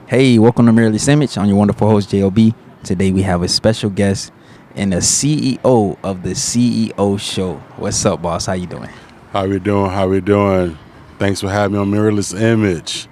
Hey, welcome to Mirrorless Image. I'm your wonderful host, J.O.B. Today we have a special guest and the CEO of the C.E.O Show. What's up, boss? How you doing? How we doing? How we doing? Thanks for having me on Mirrorless Image.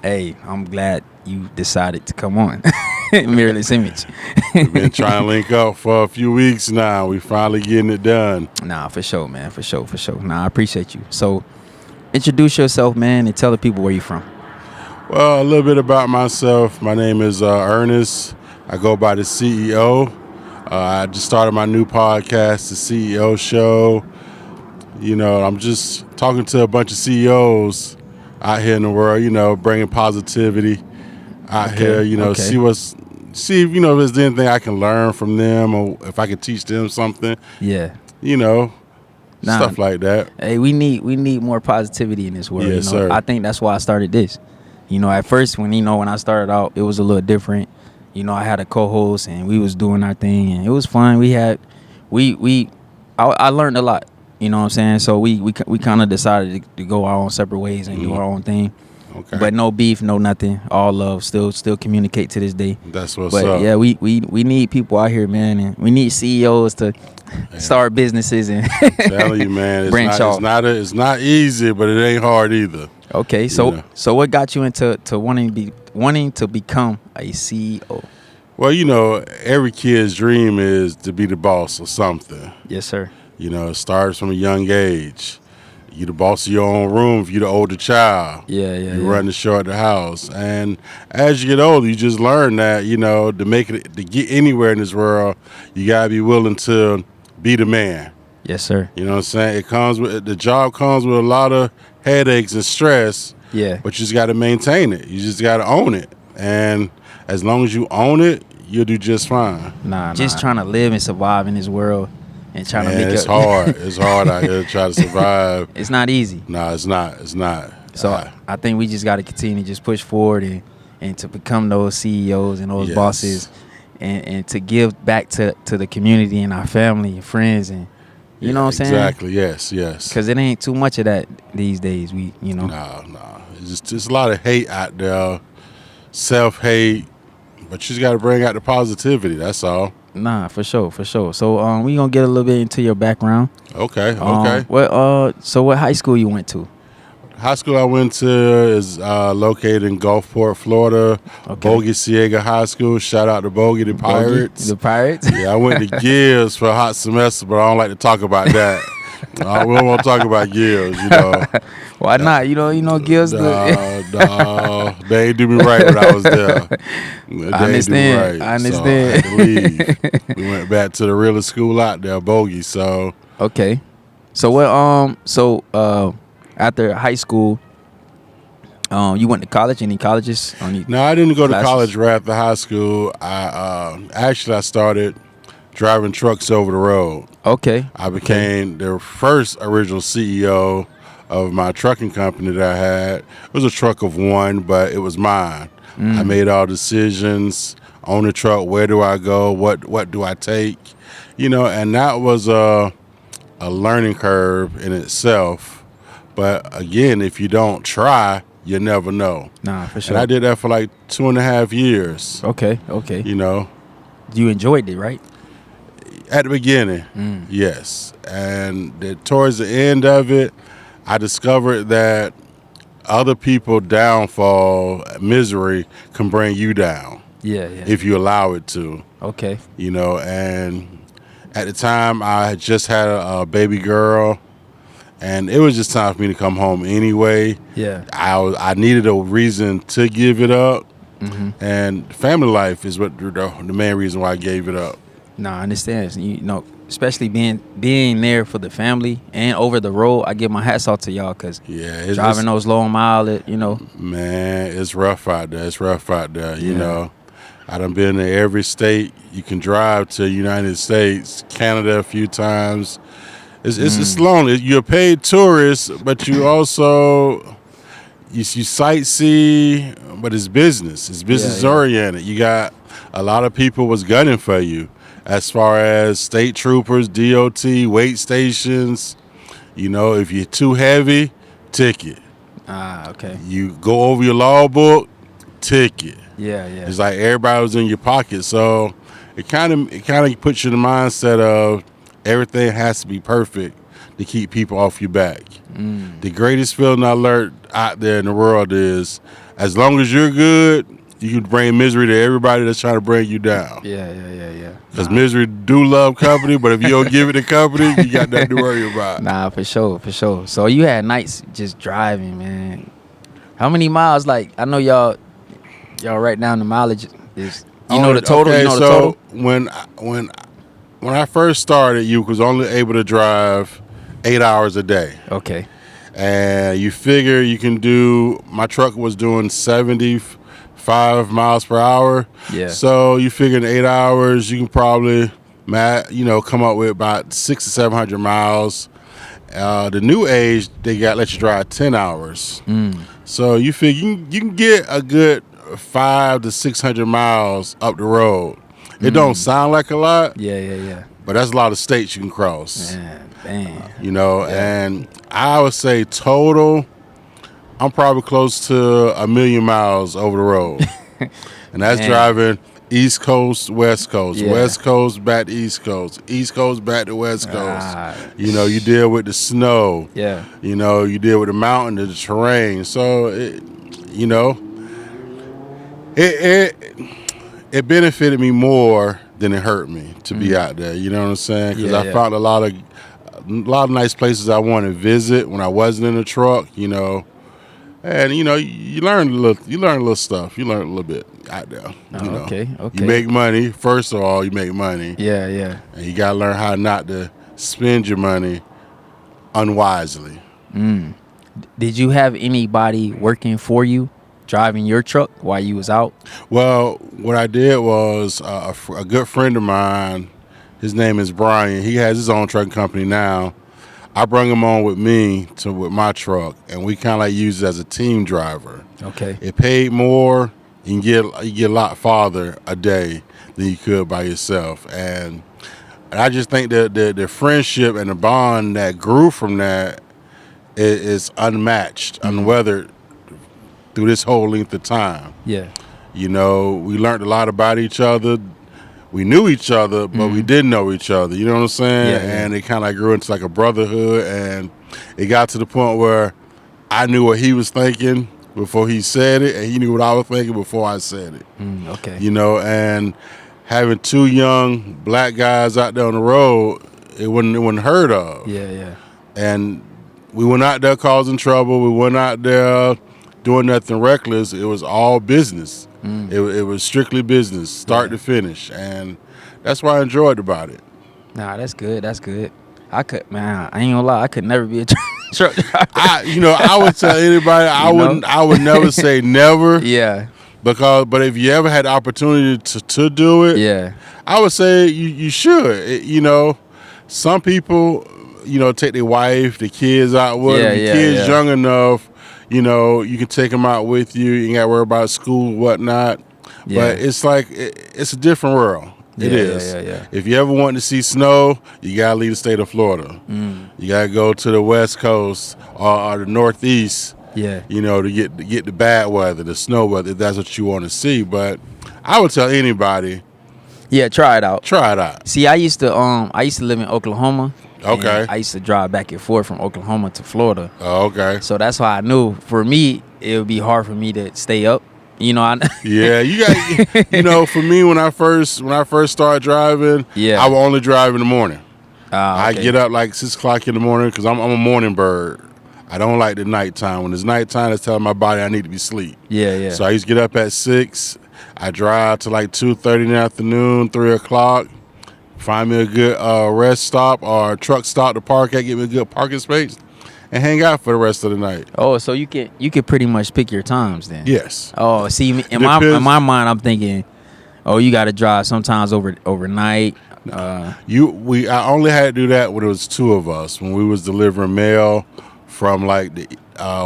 Hey, I'm glad you decided to come on Mirrorless Image. We've been trying to link up for a few weeks now. We finally getting it done. Nah, for sure, man. For sure. Nah, I appreciate you. So, introduce yourself, man, and tell the people where you're from. Well, a little bit about myself. My name is Ernest. I go by the CEO. I just started my new podcast, the C.E.O Show. You know, I'm just talking to a bunch of CEOs out here in the world, you know, bringing positivity out here, you know, see if, you know, if there's anything I can learn from them or if I can teach them something. Yeah. You know, stuff like that. Hey, we need more positivity in this world. Yes, you know? sir. I think that's why I started this. You know, at first when I started out, it was a little different. You know, I had a co-host and we was doing our thing and it was fun. I learned a lot. You know what I'm saying? So we kind of decided to go our own separate ways and do our own thing. Okay. But no beef, no nothing. All love. Still communicate to this day. That's what's but up. Yeah, we need people out here, man, and we need CEOs to start businesses and I'm telling you, man, branch off. It's not easy, but it ain't hard either. Okay, so what got you into wanting to become a CEO? Well, you know, every kid's dream is to be the boss of something. Yes, sir. You know, it starts from a young age. You the boss of your own room if you're the older child. You run the show at the house. And as you get older, you just learn that, you know, to get anywhere in this world, you gotta be willing to be the man. Yes, sir. You know what I'm saying? The job comes with a lot of headaches and stress. Yeah. But you just gotta maintain it. You just gotta own it. And as long as you own it, you'll do just fine. Just trying to live and survive in this world. And trying to make it's hard. It's hard out here to try to survive. It's not easy. No, it's not. It's not. So I think we just got to continue to just push forward and to become those CEOs and those bosses and to give back to the community and our family and friends and you know what I'm saying? Exactly. Yes. Because it ain't too much of that these days. No. It's just a lot of hate out there, self-hate, but you just got to bring out the positivity. That's all. Nah, for sure. So we gonna get a little bit into your background. Okay. So what high school you went to? High school I went to is located in Gulfport, Florida. Bogey Ciega High School. Shout out to Bogey, the Pirates. The Pirates? Yeah, I went to Gibbs for a hot semester, but I don't like to talk about that. We don't want to talk about Gibbs, you know. Why not? You know, Gibbs. No, they ain't do me right when I was there. I understand. So I had to leave. We went back to the realest school out there, Bogey. So okay. So what? After high school, you went to college. Any colleges? No, I didn't go to classes? college right after high school. I started driving trucks over the road. Okay. I became the first original CEO of my trucking company that I had. It was a truck of one, but it was mine. I made all decisions on the truck. Where do I go? What do I take? You know, and that was a learning curve in itself. But again, if you don't try, you never know. Nah, for sure. And I did that for like 2.5 years. Okay. You know. You enjoyed it, right? At the beginning, yes. And towards the end of it, I discovered that other people's downfall, misery, can bring you down. Yeah. If you allow it to. Okay. You know, and at the time, I had just had a baby girl, and it was just time for me to come home anyway. Yeah. I needed a reason to give it up, and family life is what the main reason why I gave it up. No, I understand. You know, especially being there for the family and over the road, I give my hats off to y'all because driving those long miles, you know. Man, it's rough out there. You know. I done been to every state you can drive to, United States, Canada a few times. It's lonely. You're a paid tourist, but you also you sightsee, but it's business. It's business oriented. You got a lot of people was gunning for you. As far as state troopers, DOT, weight stations, you know, if you're too heavy, ticket. Okay. You go over your law book, ticket. Yeah, yeah. It's like everybody was in your pocket. So it kind of puts you in the mindset of everything has to be perfect to keep people off your back. The greatest feeling I learned out there in the world is as long as you're good, you can bring misery to everybody that's trying to bring you down. Yeah. Because misery do love company, but if you don't give it the company, you got nothing to worry about. Nah, for sure. So you had nights just driving, man. How many miles? Like, I know y'all write down the mileage. Is you know the total? Okay, You know the so total? when I first started, you was only able to drive 8 hours a day. Okay. And you figure you can do, my truck was doing 75 miles per hour. Yeah. So you figure in 8 hours, you can probably, come up with about 600 to 700 miles. The new age, they let you drive 10 hours. So you figure you can get a good 500 to 600 miles up the road. It don't sound like a lot. Yeah. But that's a lot of states you can cross. Man. And I would say total, I'm probably close to 1 million miles over the road. And that's driving East Coast, West Coast, West Coast back to East Coast back to West Coast. You deal with the snow. Yeah. You deal with the mountain, the terrain. So, it benefited me more than it hurt me to be out there. You know what I'm saying? Because I found a lot of nice places I want to visit when I wasn't in the truck. And you learn a little stuff. You learn a little bit out there. Okay. You make money. First of all, you make money. Yeah. And you gotta learn how not to spend your money unwisely. Did you have anybody working for you, driving your truck while you was out? Well, what I did was a good friend of mine. His name is Brian. He has his own trucking company now. I bring him on with me with my truck, and we kind of like use it as a team driver. Okay. It paid more. You get a lot farther a day than you could by yourself, and I just think that the friendship and the bond that grew from that is unmatched, unweathered through this whole length of time. Yeah. We learned a lot about each other. We knew each other, but we didn't know each other. You know what I'm saying? Yeah. And it kind of grew into like a brotherhood, and it got to the point where I knew what he was thinking before he said it, and he knew what I was thinking before I said it. Okay. And having two young black guys out there on the road, it wasn't heard of. Yeah. And we went out there causing trouble. We went out there doing nothing reckless. It was all business. It was strictly business, start to finish, and that's what I enjoyed about it. Nah, that's good. I ain't gonna lie, I could never be a truck driver. I would tell anybody I would never say never. Yeah. But if you ever had the opportunity to do it, I would say you should. Some people, take their wife, the kids out with them. The kids young enough, you can take them out with you. You ain't got to worry about school, whatnot. Yeah. But it's like it's a different world. It is. Yeah. If you ever want to see snow, you gotta leave the state of Florida. You gotta go to the West Coast or the Northeast. Yeah. To get the bad weather, the snow weather, if that's what you want to see. But I would tell anybody. Yeah, try it out. See, I used to live in Oklahoma. Okay. I used to drive back and forth from Oklahoma to Florida. Oh, okay. So that's why I knew for me it would be hard for me to stay up. Yeah, you got. For me, when I first started driving, I would only drive in the morning. Okay. I get up like 6 o'clock in the morning because I'm a morning bird. I don't like the nighttime. When it's nighttime, it's telling my body I need to be asleep. Yeah. So I used to get up at 6. I drive to like 2:30 in the afternoon, 3 o'clock. Find me a good rest stop or truck stop to park at, get me a good parking space, and hang out for the rest of the night. Oh, so you can pretty much pick your times then? Yes. Oh, see, in my mind, I'm thinking, you got to drive sometimes overnight. I only had to do that when it was two of us, when we was delivering mail from like the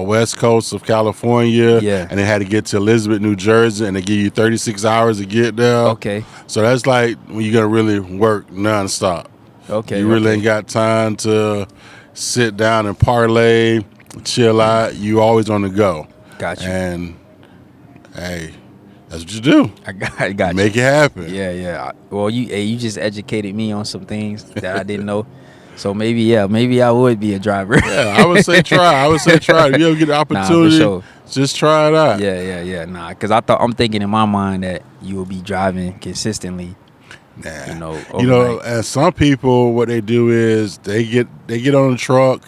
west coast of California, and they had to get to Elizabeth, New Jersey, and they give you 36 hours to get there. Okay. So that's like when you're gonna really work nonstop. Okay. You really ain't got time to sit down and parlay, chill out. You always on the go. Gotcha. And hey, That's what you do. I got you. Make it happen. Yeah. Well, you just educated me on some things that I didn't know. So maybe I would be a driver. Yeah, I would say try. If you ever get the opportunity, for sure. just try it out. Yeah. Nah, because I'm thinking in my mind that you will be driving consistently. Nah. Overnight. And some people, what they do is they get on the truck,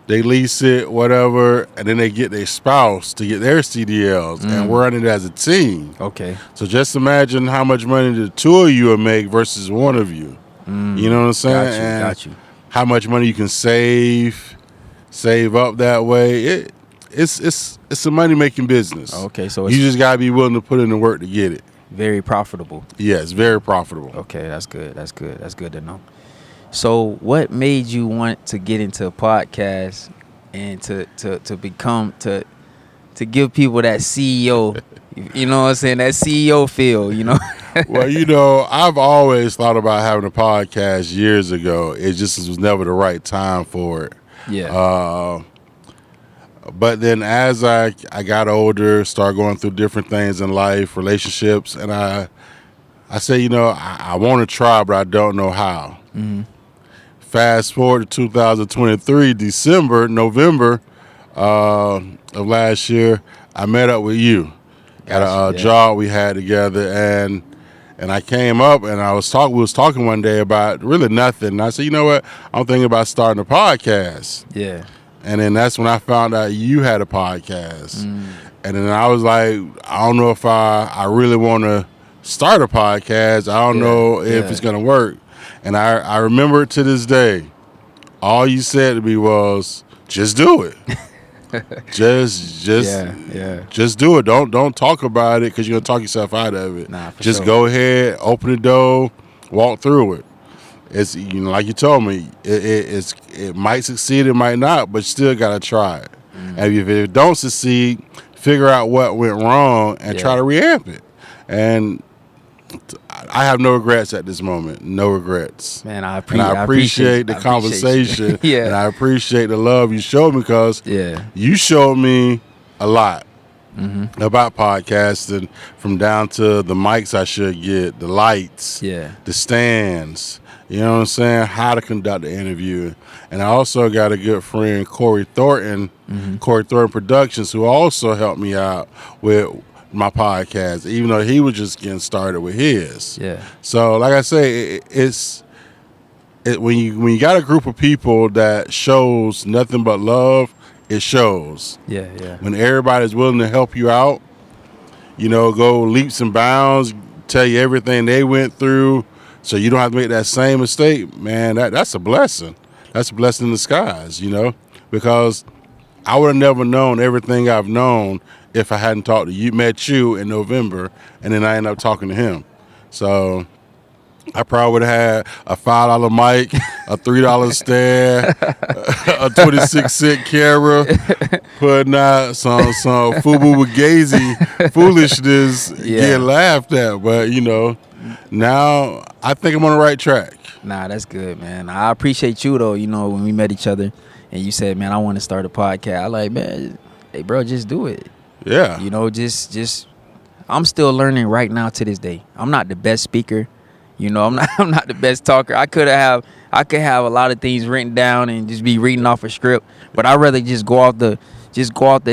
they lease it, whatever, and then they get their spouse to get their CDLs, and we're running it as a team. Okay. So just imagine how much money the two of you will make versus one of you. You know what I'm saying? Got you. How much money you can save up that way. It's a money making business. Okay, so you just gotta be willing to put in the work to get it. Very profitable. Yeah, it's very profitable. Okay, that's good. That's good to know. So, what made you want to get into a podcast and to become to give people that CEO, you know what I'm saying, that CEO feel, you know? Well, I've always thought about having a podcast years ago. It just was never the right time for it. Yeah. But then as I got older, started going through different things in life, relationships, and I say, I want to try, but I don't know how. Mm-hmm. Fast forward to 2023, November of last year, I met up with you at a job we had together, and I came up and we was talking one day about really nothing. And I said, you know what? I'm thinking about starting a podcast. Yeah. And then that's when I found out you had a podcast. And then I was like, I don't know if I really want to start a podcast. I don't know if it's going to work. And I remember it to this day. All you said to me was, just do it. just do it. Don't talk about it because you're going to talk yourself out of it. Nah, for just sure. go ahead, open the door, walk through it. It's like you told me, it might succeed, it might not, but you still gotta try it. And if it don't succeed, figure out what went wrong and try to reamp it. And I have no regrets at this moment. No regrets. Man, I appreciate the conversation. Yeah. And I appreciate the love you showed me because you showed me a lot about podcasting, from down to the mics I should get, the lights, the stands. You know what I'm saying? How to conduct the interview. And I also got a good friend, Corey Thornton, Corey Thornton Productions, who also helped me out with my podcast, even though he was just getting started with his. Yeah. So, like I say, when you got a group of people that shows nothing but love, it shows. Yeah. When everybody's willing to help you out, go leaps and bounds, tell you everything they went through, so you don't have to make that same mistake, man. That's a blessing. That's a blessing in disguise, because I would have never known everything I've known if I hadn't talked to you, met you in November, and then I ended up talking to him. So I probably would have had a $5 mic, a $3 stand, a 26-cent camera, putting out some Fubu with Gazy foolishness, getting laughed at. But, now I think I'm on the right track. Nah, that's good, man. I appreciate you, though, when we met each other and you said, man, I want to start a podcast. I like, man, hey, bro, just do it. Yeah. Just I'm still learning right now to this day. I'm not the best speaker. I'm not the best talker. I could have a lot of things written down and just be reading off a script, but I'd rather just go off the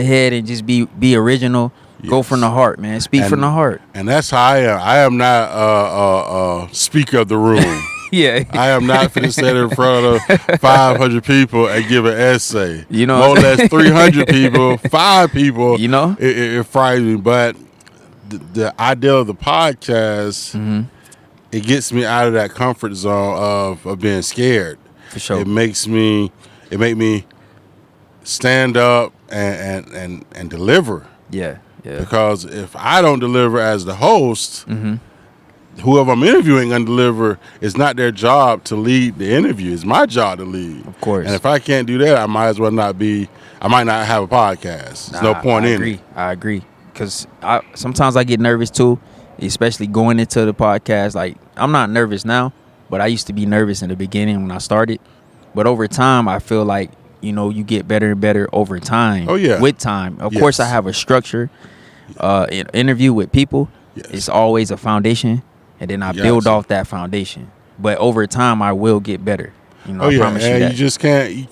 head and just be original. Yes. Go from the heart, man. Speak from the heart. And that's how I am. I am not a speaker of the room. Yeah. I am not finna stand in front of 500 people and give an essay. More or less 300 people, 5 people. It frightens me. But the idea of the podcast, it gets me out of that comfort zone of being scared. For sure. It make me stand up and deliver. Yeah. Because if I don't deliver as the host, whoever I'm interviewing gonna deliver. It's not their job to lead the interview. It's my job to lead. Of course. And if I can't do that, I might as well not be. I might not have a podcast. There's no point in it. I agree. Because sometimes I get nervous too, especially going into the podcast. Like, I'm not nervous now, but I used to be nervous in the beginning when I started. But over time, I feel like, you get better and better over time. Oh, yeah. With time. Of course, I have a structure. interview with people, Yes. it's always a foundation, and then I build Gotcha. off that foundation. But over time, I will get better. You know, Oh I yeah, promise you and that. you just can't.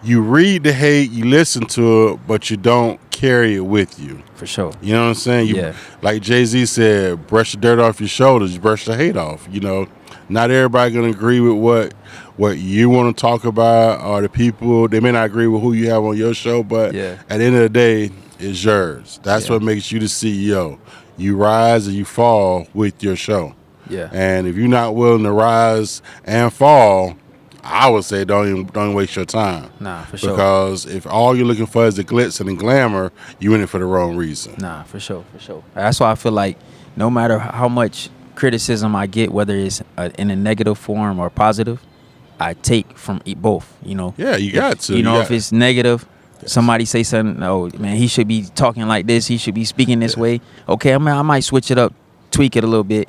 You read the hate, you listen to it, but you don't carry it with you. For sure. You know what I'm saying? Yeah. Like Jay-Z said, brush the dirt off your shoulders, brush the hate off. You know, not everybody gonna agree with what you want to talk about, or the people they may not agree with who you have on your show, but Yeah. at the end of the day, it's yours. That's Yeah. what makes you the CEO. You rise and you fall with your show. Yeah. And if you're not willing to rise and fall, I would say don't waste your time. Nah, for sure. Because if all you're looking for is the glitz and the glamour, you're in it for the wrong reason. Nah, for sure. That's why I feel like no matter how much criticism I get, whether it's in a negative form or positive, I take from both. You know. Yeah, you got to. You know, if it's negative, somebody say something. Oh man, he should be talking like this. He should be speaking this way. Okay, I might switch it up, tweak it a little bit.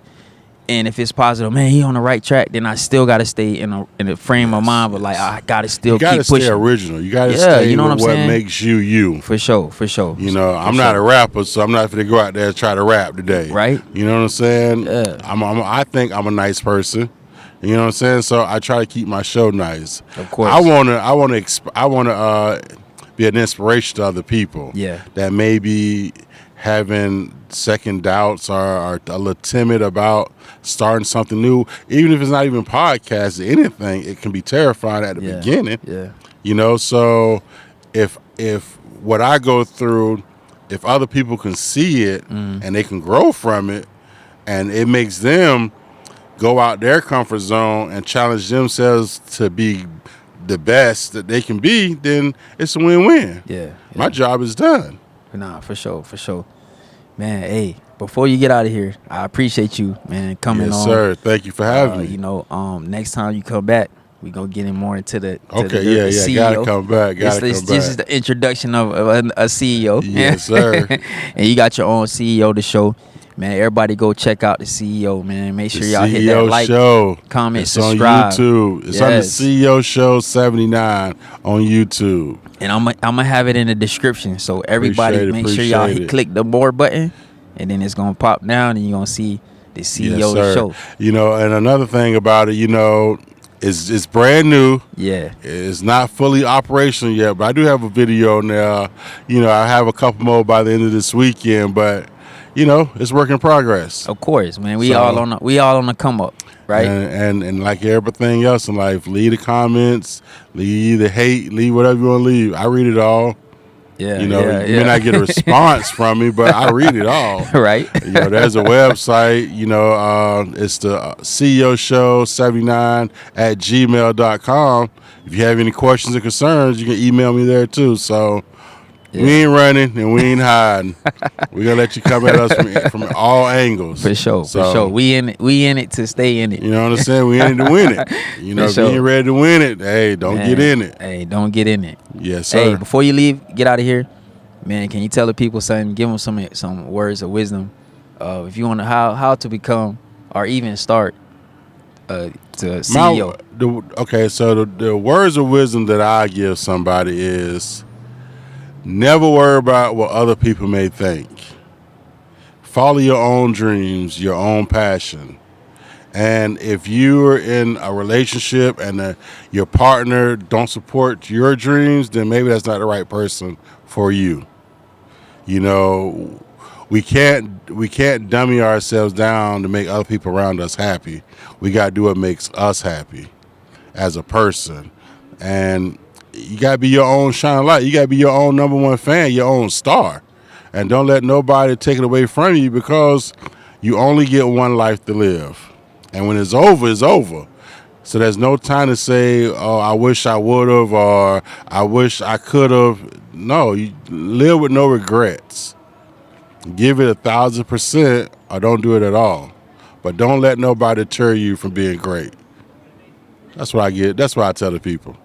And if it's positive, man, he on the right track, then I still got to stay in a frame of mind, but like I got to still keep pushing. Stay original. You got to Yeah, stay you know with what I'm saying? makes you you. For sure. You know, I'm not a rapper, so I'm not going to go out there and try to rap today. Right. You know what I'm saying? Yeah. I think I'm a nice person. You know what I'm saying? So I try to keep my show nice. Of course. I wanna be an inspiration to other people. Yeah. That may be having second doubts or are a little timid about starting something new. Even if it's not even podcast, anything, it can be terrifying at the beginning. Yeah. You know, so if what I go through, if other people can see it and they can grow from it, and it makes them go out their comfort zone and challenge themselves to be the best that they can be, then it's a win-win. Yeah. My job is done. Nah, for sure. Man, hey, before you get out of here, I appreciate you, man, coming on. Yes, sir. Thank you for having me. You know, next time you come back, we gonna get in more into the CEO. Gotta come back. This is the introduction of a CEO. Yes, sir. And you got your own CEO to show. Man, everybody go check out the CEO, man. Make sure y'all hit that CEO like, Show. comment, It's subscribe. on YouTube. It's on the CEO Show 79 on YouTube. And I'm gonna have it in the description, so everybody make sure y'all click the more button, and then it's gonna pop down, and you're gonna see the CEO Show. You know, and another thing about it, you know, it's brand new. Yeah, it's not fully operational yet, but I do have a video now. You know, I have a couple more by the end of this weekend, but you know, it's work in progress. Of course, man. We all on the come up, right? And like everything else in life, leave the comments, leave the hate, leave whatever you want to leave. I read it all. Yeah, you know, you may not get a response from me, but I read it all. Right. You know, there's a website. You know, it's the CEO Show 79 at gmail.com. If you have any questions or concerns, you can email me there too. So. Yeah. We ain't running and we ain't hiding. We're gonna let you come at us from all angles. For sure. We in it to stay in it. You know what I'm saying? We in it to win it. You know, if you ain't ready to win it, hey, don't get in it. Hey, don't get in it. Yes, sir. Hey, before you leave, get out of here. Man, can you tell the people something? Give them some words of wisdom. If you want to how to become or even start to CEO. So the words of wisdom that I give somebody is never worry about what other people may think. Follow your own dreams, your own passion. And if you're in a relationship and your partner don't support your dreams, then maybe that's not the right person for you. You know, we can't dummy ourselves down to make other people around us happy. We got to do what makes us happy as a person. And you got to be your own shining light. You got to be your own number one fan, your own star. And don't let nobody take it away from you, because you only get one life to live. And when it's over, it's over. So there's no time to say, oh, I wish I would have, or I wish I could have. No, you live with no regrets. Give it 1,000% or don't do it at all. But don't let nobody deter you from being great. That's what I get. That's what I tell the people.